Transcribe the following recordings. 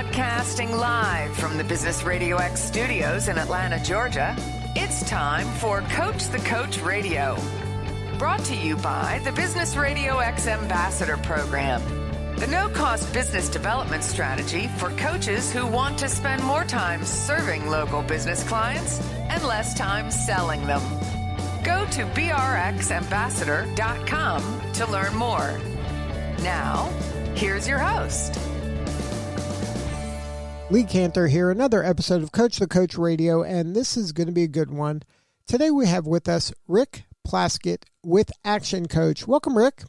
Broadcasting live from the Business RadioX studios in Atlanta, Georgia, it's time for Coach the Coach Radio. Brought to you by the Business RadioX Ambassador Program, the no-cost business development strategy for coaches who want to spend more time serving local business clients and less time selling them. Go to brxambassador.com to learn more. Now, here's your host. Lee Cantor here, another episode of Coach the Coach Radio, and this is going to be a good one. Today we have with us Rick Plasket with ActionCoach. Welcome, Rick.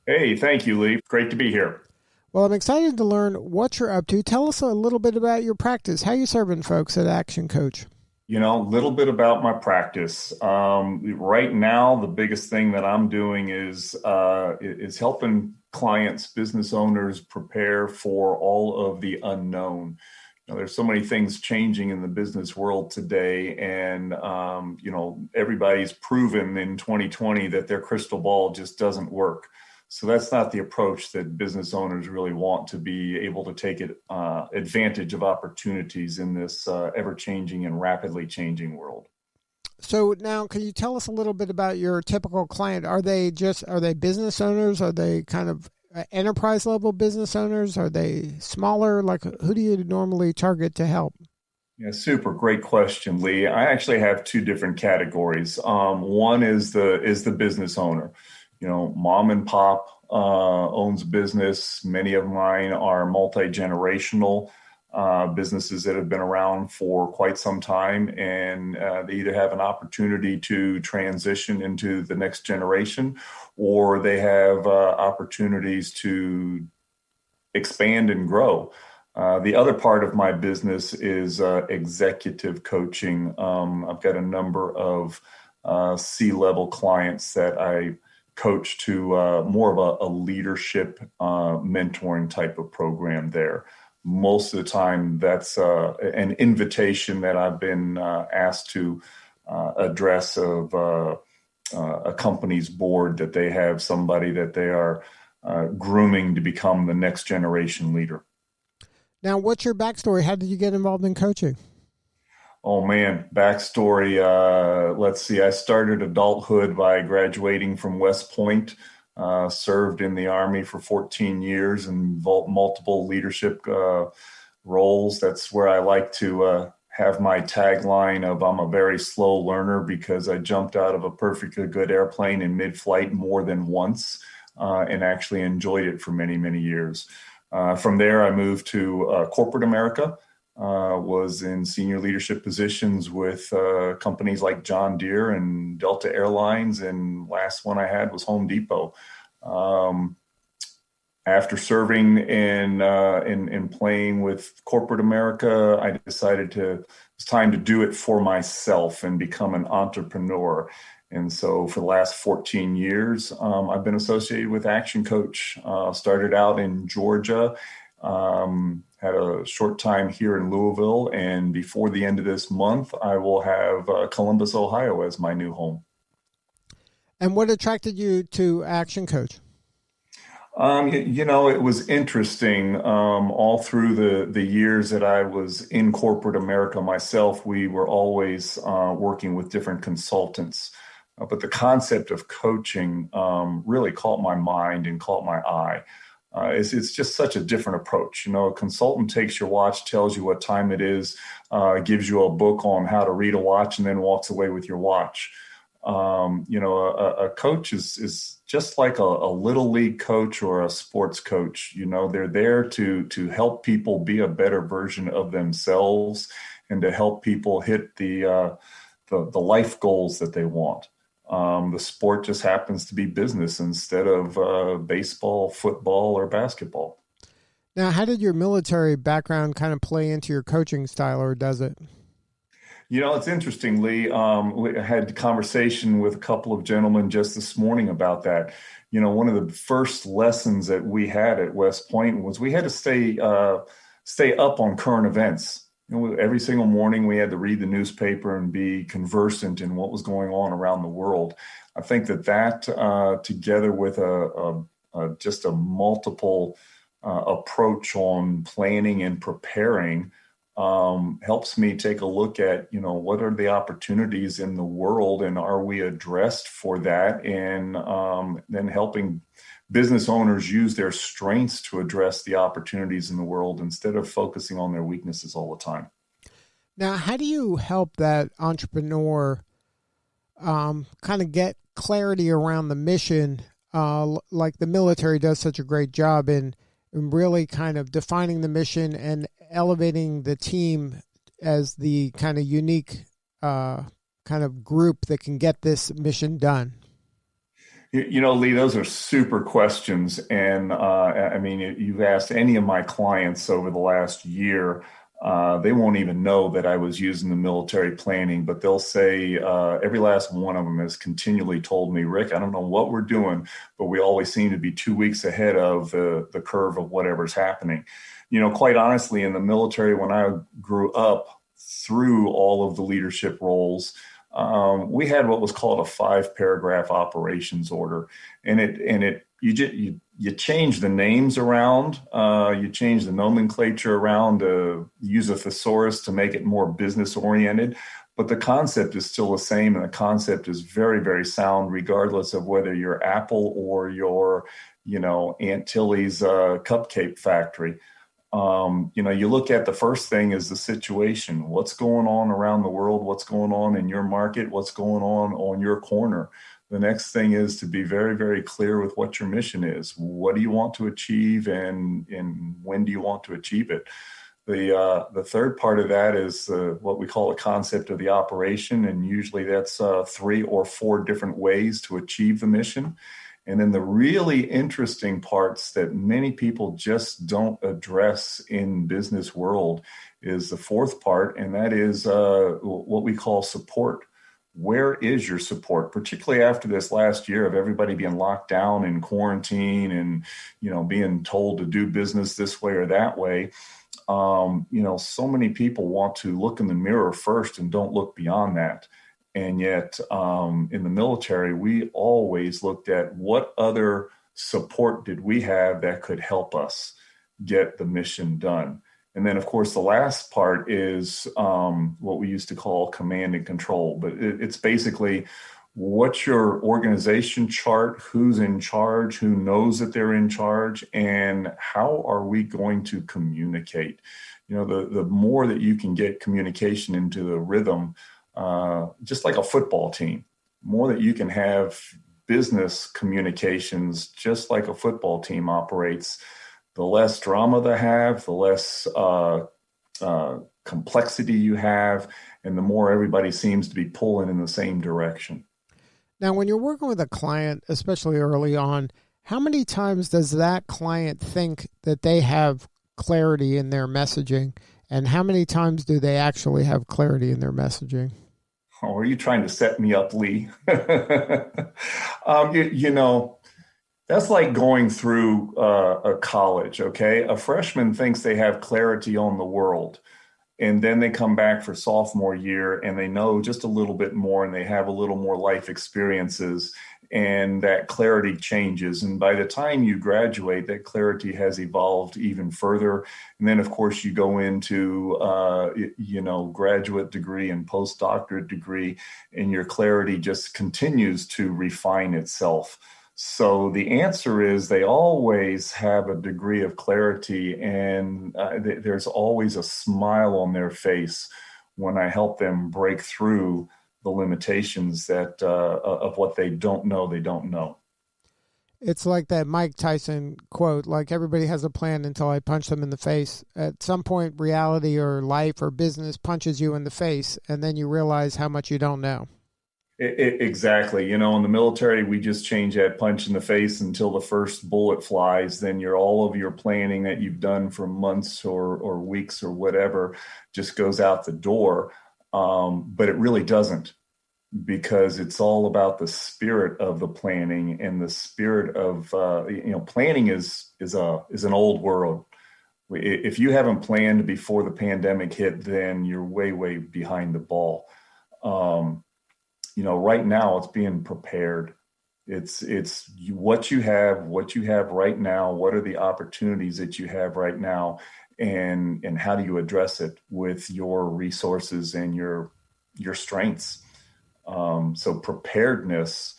Hey, thank you, Lee. Great to be here. Well, I'm excited to learn what you're up to. Tell us a little bit about your practice. How you serving folks at ActionCoach? You know, a little bit about my practice. Right now, the biggest thing that I'm doing is helping clients, business owners prepare for all of the unknown. There's so many things changing in the business world today, and everybody's proven in 2020 that their crystal ball just doesn't work. So that's not the approach that business owners really want, to be able to take advantage of opportunities in this ever-changing and rapidly changing world. So now, can you tell us a little bit about your typical client? Are they business owners? Are they kind of enterprise level business owners? Are they smaller? Like, who do you normally target to help? Yeah, super great question, Lee. I actually have two different categories. One is the business owner. Mom and pop owns a business. Many of mine are multi-generational businesses that have been around for quite some time, and they either have an opportunity to transition into the next generation, or they have opportunities to expand and grow. The other part of my business is executive coaching. I've got a number of C-level clients that I coach to more of a leadership mentoring type of program there. Most of the time, that's an invitation that I've been asked to address of a company's board, that they have somebody that they are grooming to become the next generation leader. Now, what's your backstory? How did you get involved in coaching? Oh, man, backstory. Let's see. I started adulthood by graduating from West Point. Served in the Army for 14 years in multiple leadership roles. That's where I like to have my tagline of "I'm a very slow learner," because I jumped out of a perfectly good airplane in mid-flight more than once and actually enjoyed it for many, many years. From there, I moved to corporate America. Was in senior leadership positions with companies like John Deere and Delta Airlines, and last one I had was Home Depot. After serving and playing with corporate America, I decided it's time to do it for myself and become an entrepreneur. And so for the last 14 years, I've been associated with ActionCoach. Started out in Georgia. Had a short time here in Louisville, and before the end of this month, I will have Columbus, Ohio as my new home. And what attracted you to ActionCoach? It was interesting. All through the years that I was in corporate America myself, we were always working with different consultants. But the concept of coaching really caught my mind and caught my eye. It's just such a different approach. A consultant takes your watch, tells you what time it is, gives you a book on how to read a watch, and then walks away with your watch. A coach is just like a little league coach or a sports coach. They're there to help people be a better version of themselves and to help people hit the life goals that they want. The sport just happens to be business instead of baseball, football, or basketball. Now, how did your military background kind of play into your coaching style, or does it? It's interesting, Lee. I had a conversation with a couple of gentlemen just this morning about that. One of the first lessons that we had at West Point was we had to stay up on current events. Every single morning we had to read the newspaper and be conversant in what was going on around the world. I think that together with just a multiple approach on planning and preparing helps me take a look at, what are the opportunities in the world and are we addressed for that? And then helping business owners use their strengths to address the opportunities in the world instead of focusing on their weaknesses all the time. Now, how do you help that entrepreneur kind of get clarity around the mission, like the military does such a great job in really kind of defining the mission and elevating the team as the kind of unique kind of group that can get this mission done? Lee, those are super questions. And I mean, you've asked any of my clients over the last year, they won't even know that I was using the military planning, but they'll say every last one of them has continually told me, Rick, I don't know what we're doing, but we always seem to be 2 weeks ahead of the curve of whatever's happening. Quite honestly, in the military, when I grew up through all of the leadership roles, we had what was called a 5-paragraph operations order, and you change the names around, you change the nomenclature around, use a thesaurus to make it more business oriented, but the concept is still the same, and the concept is very, very sound, regardless of whether you're Apple or your, Aunt Tilly's cupcake factory. You look at the first thing is the situation. What's going on around the world? What's going on in your market? What's going on your corner? The next thing is to be very, very clear with what your mission is. What do you want to achieve, and when do you want to achieve it? The third part of that is what we call a concept of the operation, and usually that's 3 or 4 different ways to achieve the mission. And then the really interesting parts that many people just don't address in business world is the fourth part, and that is what we call support. Where is your support, particularly after this last year of everybody being locked down in quarantine and, being told to do business this way or that way? So many people want to look in the mirror first and don't look beyond that. And yet in the military, we always looked at what other support did we have that could help us get the mission done. And then, of course, the last part is what we used to call command and control. But it's basically, what's your organization chart, who's in charge, who knows that they're in charge, and how are we going to communicate? The more that you can get communication into the rhythm, just like a football team, more that you can have business communications, just like a football team operates, the less drama they have, the less complexity you have, and the more everybody seems to be pulling in the same direction. Now, when you're working with a client, especially early on, how many times does that client think that they have clarity in their messaging, and how many times do they actually have clarity in their messaging? Oh, are you trying to set me up, Lee? That's like going through a college, okay? A freshman thinks they have clarity on the world, and then they come back for sophomore year and they know just a little bit more and they have a little more life experiences, and that clarity changes. And by the time you graduate, that clarity has evolved even further. And then, of course, you go into, graduate degree and postdoctorate degree, and your clarity just continues to refine itself. So the answer is they always have a degree of clarity, and there's always a smile on their face when I help them break through the limitations that of what they don't know. It's like that Mike Tyson quote, like, everybody has a plan until I punch them in the face. At some point, reality or life or business punches you in the face, and then you realize how much you don't know. Exactly. In the military, we just change that punch in the face until the first bullet flies. Then all of your planning that you've done for months or weeks or whatever just goes out the door. But it really doesn't, because it's all about the spirit of the planning and the spirit of, planning is an old world. If you haven't planned before the pandemic hit, then you're way, way behind the ball. Right now it's being prepared. What you have right now. What are the opportunities that you have right now, and how do you address it with your resources and your strengths? So preparedness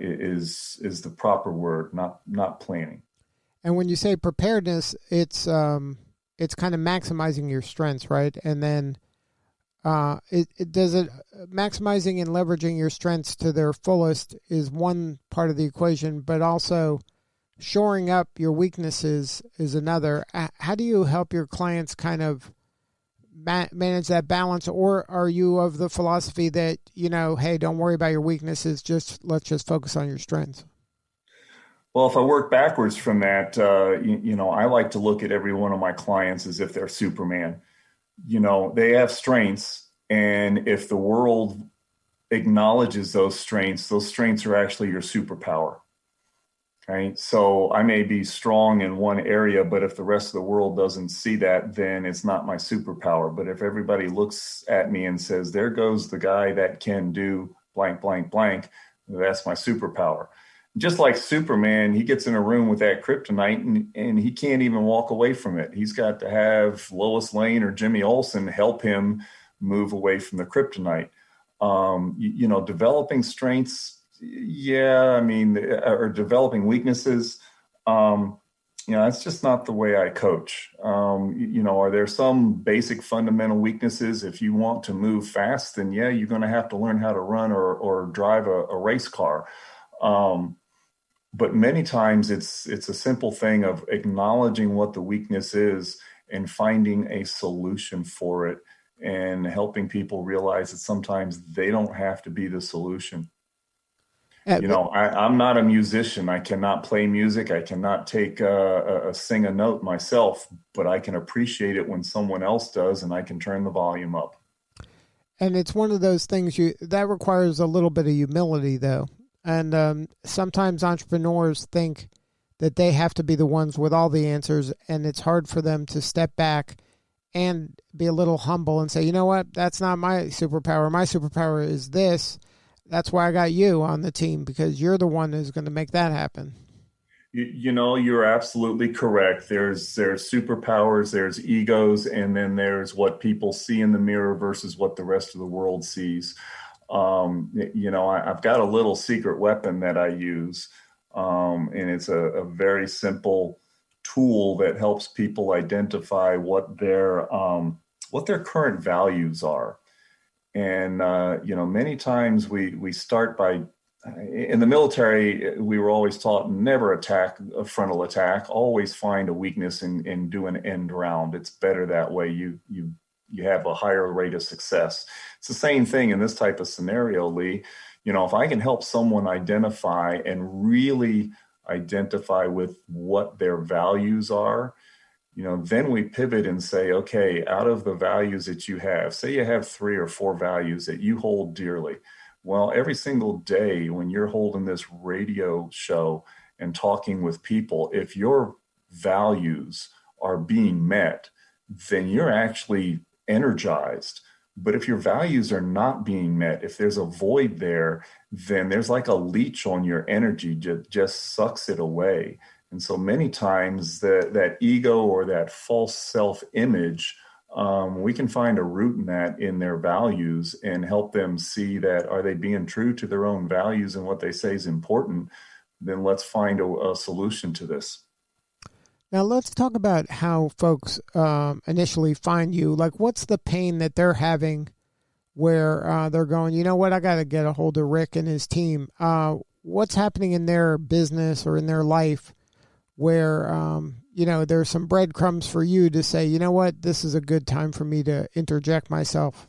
is the proper word, not planning. And when you say preparedness, it's kind of maximizing your strengths, right? And then it does it maximizing and leveraging your strengths to their fullest is one part of the equation, but also shoring up your weaknesses is another. How do you help your clients kind of manage that balance, or are you of the philosophy that, hey, don't worry about your weaknesses, let's just focus on your strengths? Well, if I work backwards from that, I like to look at every one of my clients as if they're Superman. They have strengths, and if the world acknowledges those strengths are actually your superpower. Okay. So I may be strong in one area, but if the rest of the world doesn't see that, then it's not my superpower. But if everybody looks at me and says, there goes the guy that can do blank, blank, blank, that's my superpower. Just like Superman, he gets in a room with that kryptonite and he can't even walk away from it. He's got to have Lois Lane or Jimmy Olsen help him move away from the kryptonite. Developing strengths, or developing weaknesses, it's just not the way I coach. Are there some basic fundamental weaknesses? If you want to move fast, then you're going to have to learn how to run or drive a race car. But many times it's a simple thing of acknowledging what the weakness is and finding a solution for it, and helping people realize that sometimes they don't have to be the solution. I'm not a musician. I cannot play music. I cannot sing a note myself, but I can appreciate it when someone else does, and I can turn the volume up. And it's one of those things that requires a little bit of humility, though. And sometimes entrepreneurs think that they have to be the ones with all the answers, and it's hard for them to step back and be a little humble and say, you know what, that's not my superpower. My superpower is this. That's why I got you on the team, because you're the one who's going to make that happen. You're absolutely correct. There's superpowers, there's egos, and then there's what people see in the mirror versus what the rest of the world sees. I've got a little secret weapon that I use, and it's a very simple tool that helps people identify what their current values are. And many times we start by, in the military, we were always taught never attack a frontal attack, always find a weakness and do an end round. It's better that way. You have a higher rate of success. It's the same thing in this type of scenario, Lee. If I can help someone identify and really identify with what their values are, then we pivot and say, okay, out of the values that you have, say you have 3 or 4 values that you hold dearly. Well, every single day when you're holding this radio show and talking with people, if your values are being met, then you're actually energized. But if your values are not being met, if there's a void there, then there's like a leech on your energy, just sucks it away. And so many times that ego or that false self-image, we can find a root in that in their values and help them see that, are they being true to their own values and what they say is important? Then let's find a solution to this. Now let's talk about how folks initially find you. Like, what's the pain that they're having where they're going, you know what, I got to get a hold of Rick and his team. What's happening in their business or in their life where, there's some breadcrumbs for you to say, you know what, this is a good time for me to interject myself?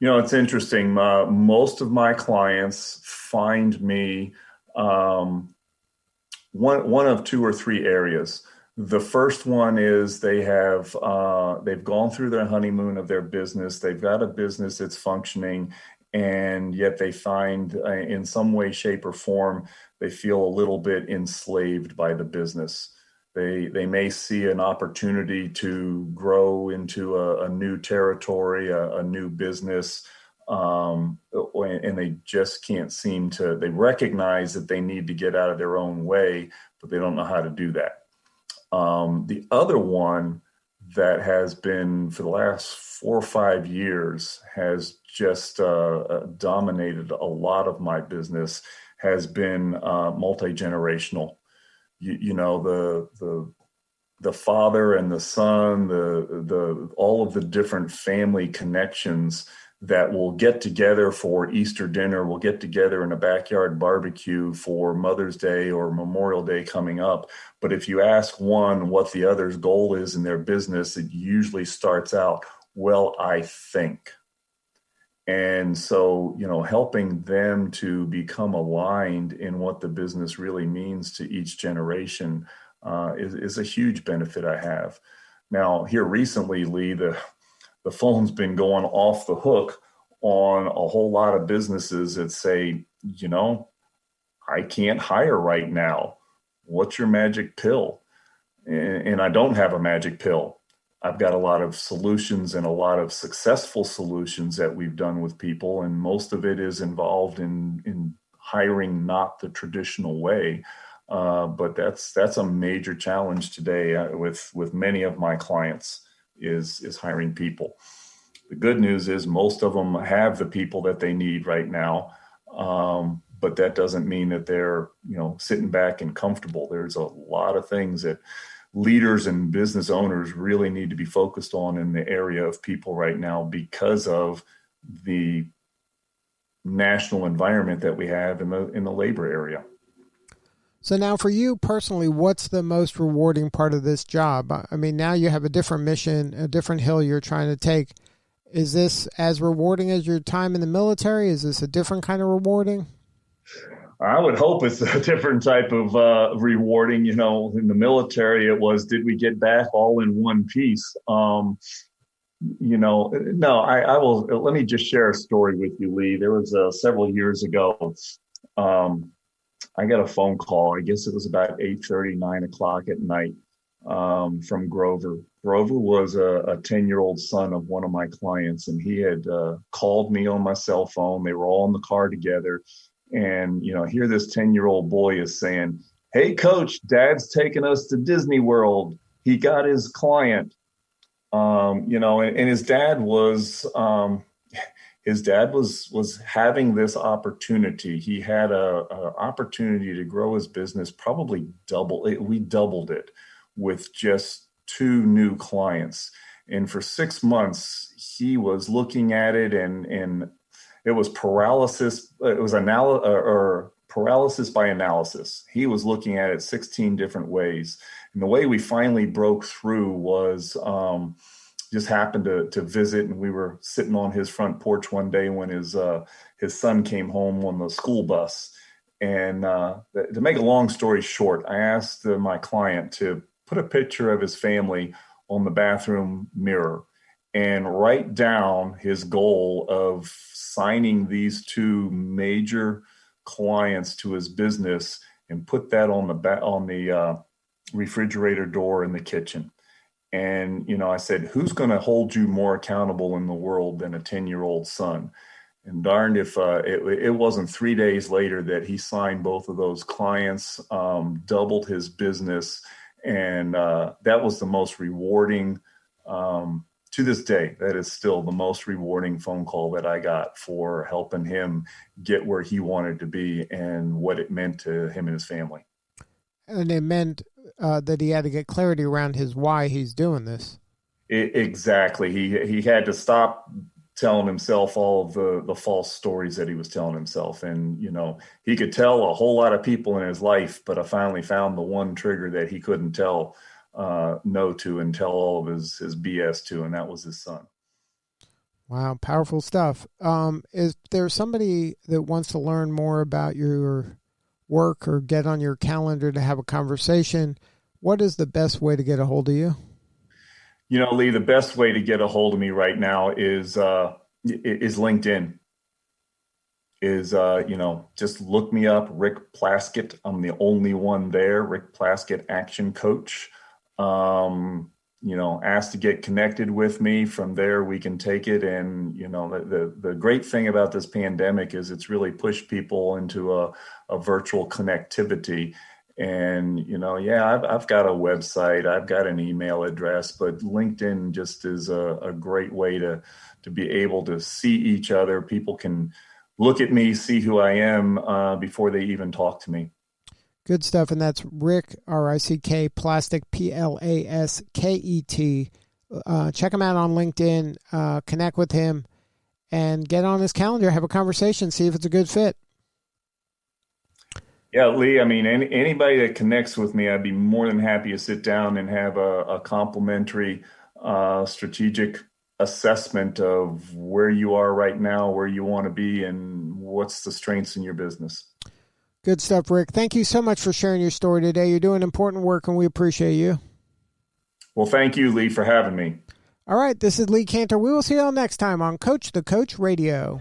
It's interesting. Most of my clients find me one of 2 or 3 areas. The first one is they've gone through their honeymoon of their business. They've got a business that's functioning, and yet they find in some way, shape, or form, they feel a little bit enslaved by the business. They may see an opportunity to grow into a new territory, a new business, and they just can't seem to, they recognize that they need to get out of their own way, but they don't know how to do that. The other one that has been for the last 4 or 5 years has just dominated a lot of my business has been multi-generational. You know, the father and the son, the all of the different family connections that will get together for Easter dinner, will get together in a backyard barbecue for Mother's Day or Memorial Day coming up. But if you ask one what the other's goal is in their business, it usually starts out, well, I think. And so, you know, helping them to become aligned in what the business really means to each generation is a huge benefit I have. Now, here recently, Lee, the phone's been going off the hook on a whole lot of businesses that say, you know, I can't hire right now. What's your magic pill? And I don't have a magic pill. I've got a lot of solutions and a lot of successful solutions that we've done with people. And most of it is involved in hiring not the traditional way. But that's a major challenge today with many of my clients is hiring people. The good news is most of them have the people that they need right now. But that doesn't mean that they're, you know, sitting back and comfortable. There's a lot of things that leaders and business owners really need to be focused on in the area of people right now because of the national environment that we have in the labor area. So now for you personally, what's the most rewarding part of this job? I mean, now you have a different mission, a different hill you're trying to take. Is this as rewarding as your time in the military? Is this a different kind of rewarding? I would hope it's a different type of rewarding. You know, in the military, it was, did we get back all in one piece? You know, no, I will. Let me just share a story with you, Lee. There was several years ago, I got a phone call. I guess it was about 8:30, 9 o'clock at night from Grover. Grover was a 10-year-old son of one of my clients, and he had called me on my cell phone. They were all in the car together. And, you know, here this 10-year-old boy is saying, hey, coach, dad's taking us to Disney World. He got his client, you know, and his dad was having this opportunity. He had a opportunity to grow his business, probably we doubled it with just 2 new clients. And for 6 months, he was looking at it and it was paralysis. It was paralysis by analysis. He was looking at it 16 different ways. And the way we finally broke through was just happened to visit, and we were sitting on his front porch one day when his son came home on the school bus. And to make a long story short, I asked my client to put a picture of his family on the bathroom mirror and write down his goal of signing these 2 major clients to his business and put that on the refrigerator door in the kitchen. And, you know, I said, who's going to hold you more accountable in the world than a 10-year-old son? And darned if it wasn't 3 days later that he signed both of those clients, doubled his business. And that was the most rewarding, to this day, that is still the most rewarding phone call that I got for helping him get where he wanted to be and what it meant to him and his family. And it meant that he had to get clarity around his why he's doing this. Exactly. He had to stop telling himself all of the false stories that he was telling himself. And, you know, he could tell a whole lot of people in his life, but I finally found the one trigger that he couldn't tell no to and tell all of his BS to, and that was his son. Wow, powerful stuff. Is there somebody that wants to learn more about your work or get on your calendar to have a conversation? What is the best way to get a hold of you? You know, Lee, the best way to get a hold of me right now is LinkedIn. You know, just look me up, Rick Plasket. I'm the only one there, Rick Plasket ActionCoach. ask to get connected with me. From there, we can take it. And, the great thing about this pandemic is it's really pushed people into a virtual connectivity. And, I've got a website, I've got an email address, but LinkedIn just is a great way to be able to see each other. People can look at me, see who I am before they even talk to me. Good stuff. And that's Rick, R-I-C-K, Plasket, P-L-A-S-K-E-T. Check him out on LinkedIn, connect with him, and get on his calendar, have a conversation, see if it's a good fit. Yeah, Lee, anybody that connects with me, I'd be more than happy to sit down and have a complimentary strategic assessment of where you are right now, where you want to be, and what's the strengths in your business. Good stuff, Rick. Thank you so much for sharing your story today. You're doing important work, and we appreciate you. Well, thank you, Lee, for having me. All right, this is Lee Cantor. We will see you all next time on Coach the Coach Radio.